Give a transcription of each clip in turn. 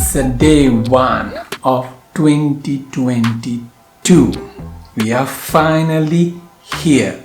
It's a day one of 2022. We are finally here.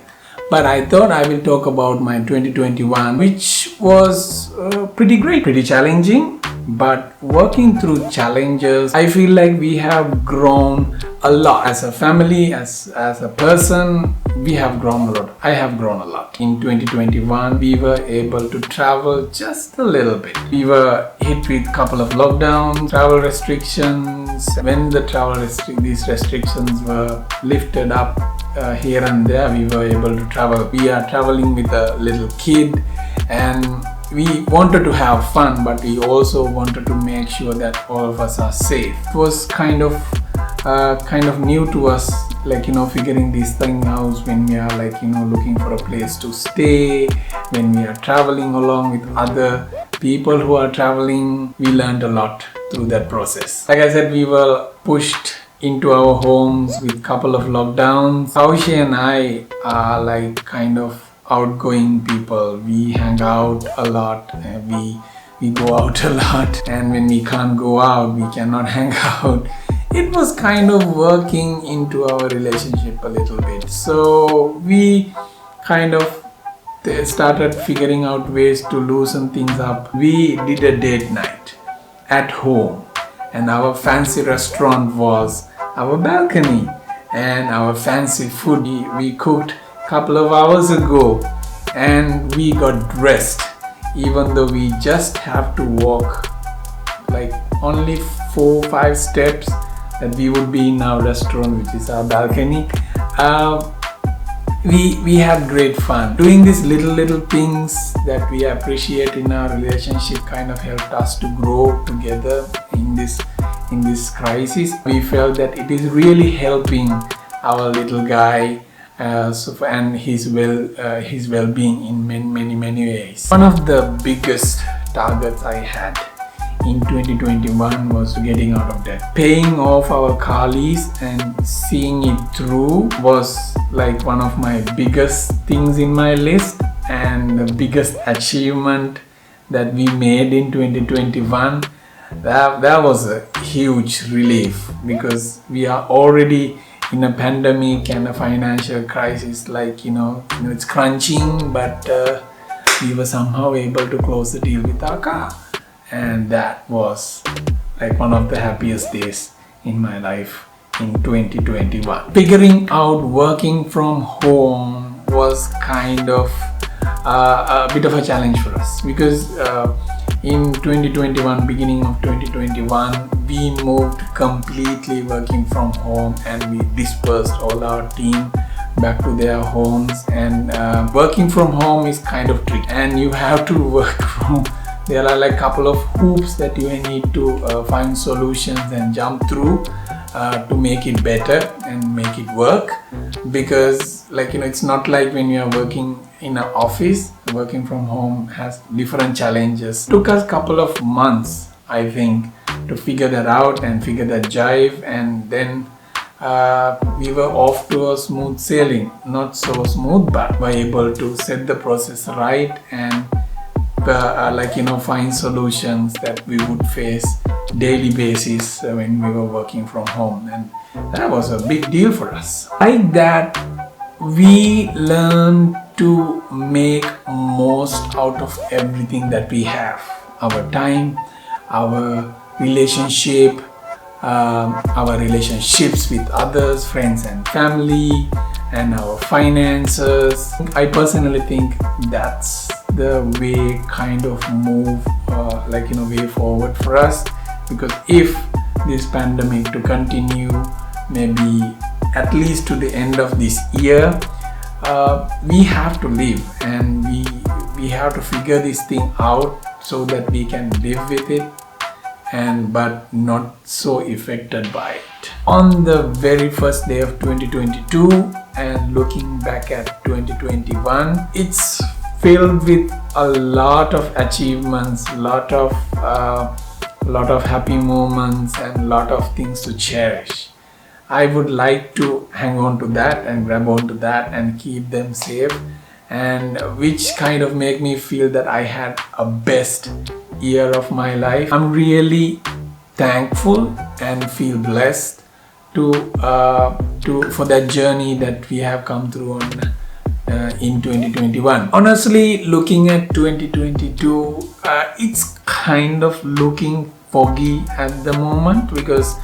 But I thought I will talk about my 2021, which was pretty great, pretty challenging. But working through challenges, I feel like we have grown a lot as a family, as a person. We have grown a lot. I have grown a lot. In 2021, we were able to travel just a little bit. We were hit with a couple of lockdowns, travel restrictions. When the these restrictions were lifted up here and there, we were able to travel. We are traveling with a little kid, and we wanted to have fun, but we also wanted to make sure that all of us are safe. It was kind of new to us, figuring these things out when we are looking for a place to stay, when we are traveling along with other people who are traveling. We learned a lot through that process. Like I said, we were pushed into our homes with a couple of lockdowns. Kaushi and I are outgoing people. We hang out a lot, we go out a lot, and when we can't go out, we cannot hang out. It was kind of working into our relationship a little bit. So we started figuring out ways to loosen things up. We did a date night at home, and our fancy restaurant was our balcony, and our fancy food we cooked a couple of hours ago, and we got dressed even though we just have to walk only 4-5 steps that we would be in our restaurant, which is our balcony. We had great fun doing these little things that we appreciate in our relationship. Kind of helped us to grow together in this crisis. We felt that it is really helping our little guy and his well-being in many ways. One of the biggest targets I had in 2021 was getting out of debt. Paying off our car lease and seeing it through was one of my biggest things in my list, and the biggest achievement that we made in 2021. That was a huge relief, because we are already in a pandemic and a financial crisis. It's crunching, but we were somehow able to close the deal with our car, and that was one of the happiest days in my life in 2021. Figuring out working from home was kind of a bit of a challenge for us, because in 2021, beginning of 2021, we moved completely working from home, and we dispersed all our team back to their homes. And working from home is kind of tricky, and you have to work from. There are a couple of hoops that you need to find solutions and jump through to make it better and make it work. Because it's not like when you are working in an office. Working from home has different challenges. Took us a couple of months, I think, to figure that out and figure that jive, and then we were off to a smooth sailing. Not so smooth, but were able to set the process right and find solutions that we would face daily basis when we were working from home, and that was a big deal for us. Like that, we learned to make most out of everything that we have: our time, our relationship, our relationships with others, friends and family, and our finances. I personally think that's the way move way forward for us, because if this pandemic to continue maybe at least to the end of this year, we have to live, and we have to figure this thing out so that we can live with it, but not so affected by it. On the very first day of 2022, and looking back at 2021, it's filled with a lot of achievements, lot of happy moments, and a lot of things to cherish. I would like to hang on to that and grab on to that and keep them safe, and which make me feel that I had a best year of my life. I'm really thankful and feel blessed for that journey that we have come through on in 2021. Honestly, looking at 2022, it's kind of looking foggy at the moment because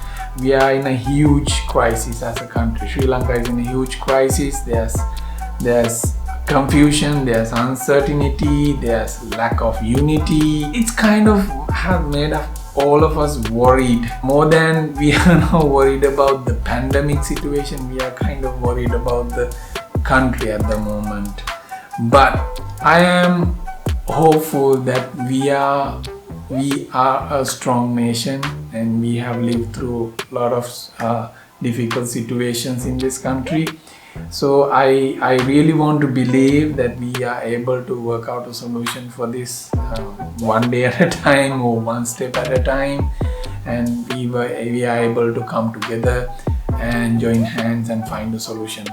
we are in a huge crisis as a country. Sri Lanka is in a huge crisis. There's confusion, there's uncertainty, there's lack of unity. It's kind of have made all of us worried. More than we are now worried about the pandemic situation, we are kind of worried about the country at the moment. But I am hopeful that we are a strong nation, and we have lived through a lot of difficult situations in this country. So I really want to believe that we are able to work out a solution for this one day at a time or one step at a time, and we are able to come together and join hands and find a solution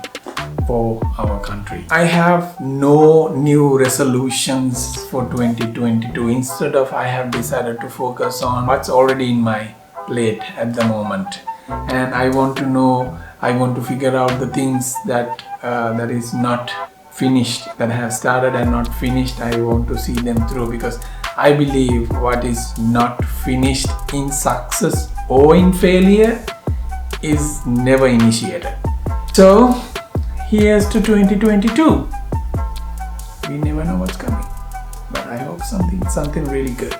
for our country. I have no new resolutions for 2022. Instead of, I have decided to focus on what's already in my plate at the moment, and I want to figure out the things that is not finished, that have started and not finished. I want to see them through, because I believe what is not finished in success or in failure is never initiated. So here's to 2022. We never know what's coming, but I hope something really good.